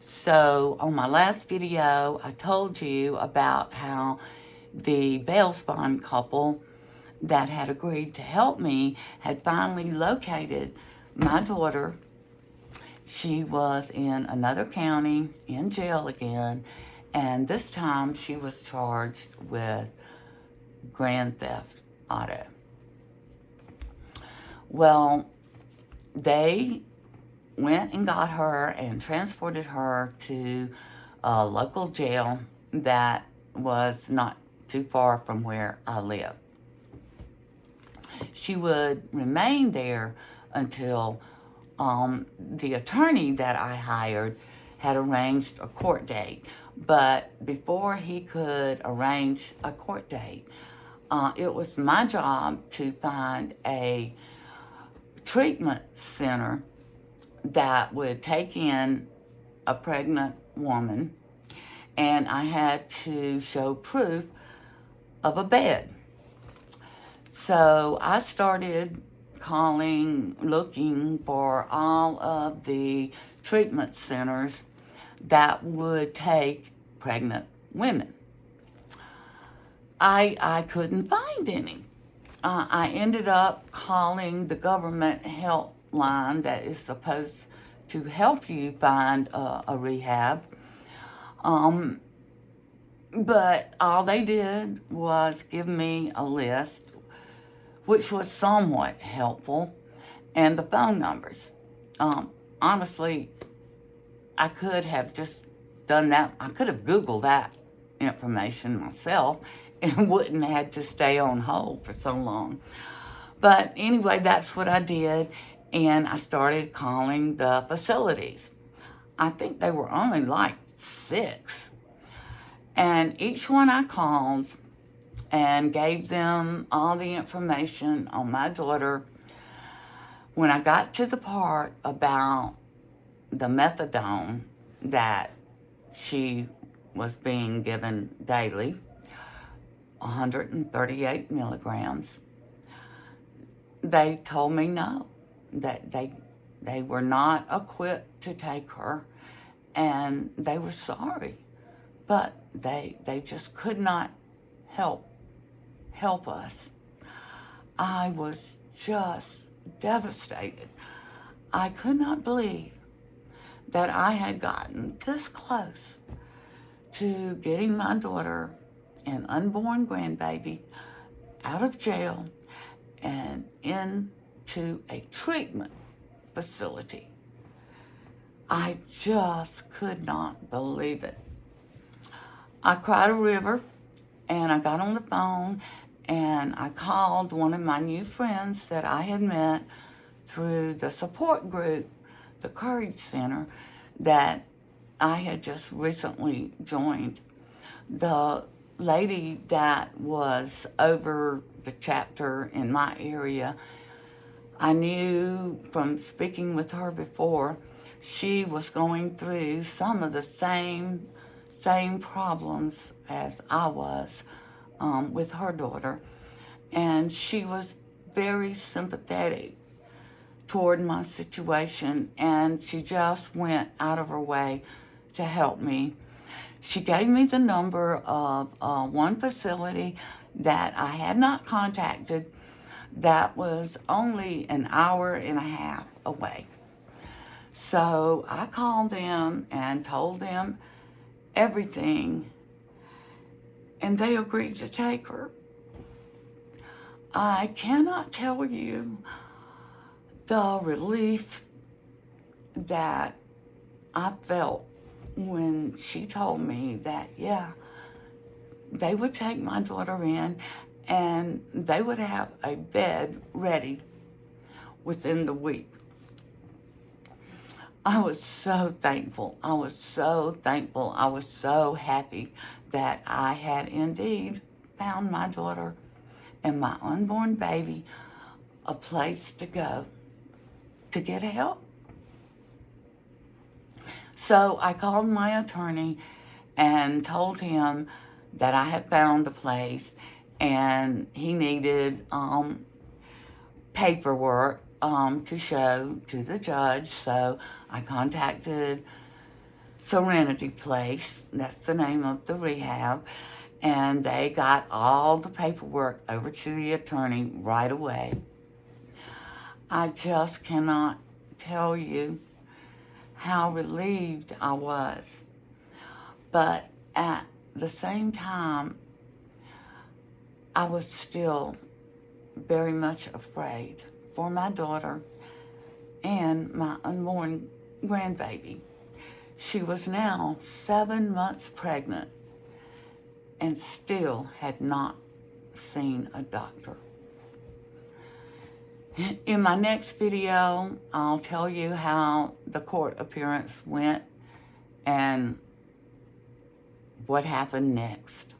So on my last video, I told you about how the bail bond couple that had agreed to help me had finally located my daughter. She was in another county, in jail again, and this time she was charged with grand theft auto. Well, they went and got her and transported her to a local jail that was not too far from where I live. She would remain there until the attorney that I hired had arranged a court date. But before he could arrange a court date, it was my job to find a treatment center that would take in a pregnant woman, and I had to show proof of a bed. So I started calling, looking for all of the treatment centers that would take pregnant women. I couldn't find any. I ended up calling the government helpline that is supposed to help you find a rehab. But all they did was give me a list, which was somewhat helpful, and the phone numbers. Honestly, I could have just done that. I could have Googled that information myself and wouldn't have had to stay on hold for so long. But anyway, that's what I did, and I started calling the facilities. I think they were only like 6. And each one I called and gave them all the information on my daughter. When I got to the part about the methadone that she was being given daily, 138 milligrams, they told me no, that they were not equipped to take her, and they were sorry, but they just could not help us. I was just devastated. I could not believe that I had gotten this close to getting my daughter, an unborn grandbaby, out of jail and into a treatment facility. I just could not believe it. I cried a river, and I got on the phone and I called one of my new friends that I had met through the support group, the Courage Center, that I had just recently joined. The lady that was over the chapter in my area, I knew from speaking with her before, she was going through some of the same problems as I was with her daughter, and she was very sympathetic toward my situation, and she just went out of her way to help me. She gave me the number of one facility that I had not contacted that was only an hour and a half away. So I called them and told them everything, and they agreed to take her. I cannot tell you the relief that I felt when she told me that, yeah, they would take my daughter in and they would have a bed ready within the week. I was so thankful. I was so thankful. I was so happy that I had indeed found my daughter and my unborn baby a place to go to get help. So I called my attorney and told him that I had found a place and he needed paperwork to show to the judge. So I contacted Serenity Place. That's the name of the rehab. And they got all the paperwork over to the attorney right away. I just cannot tell you how relieved I was. But at the same time, I was still very much afraid for my daughter and my unborn grandbaby. She was now 7 months pregnant and still had not seen a doctor. In my next video, I'll tell you how the court appearance went and what happened next.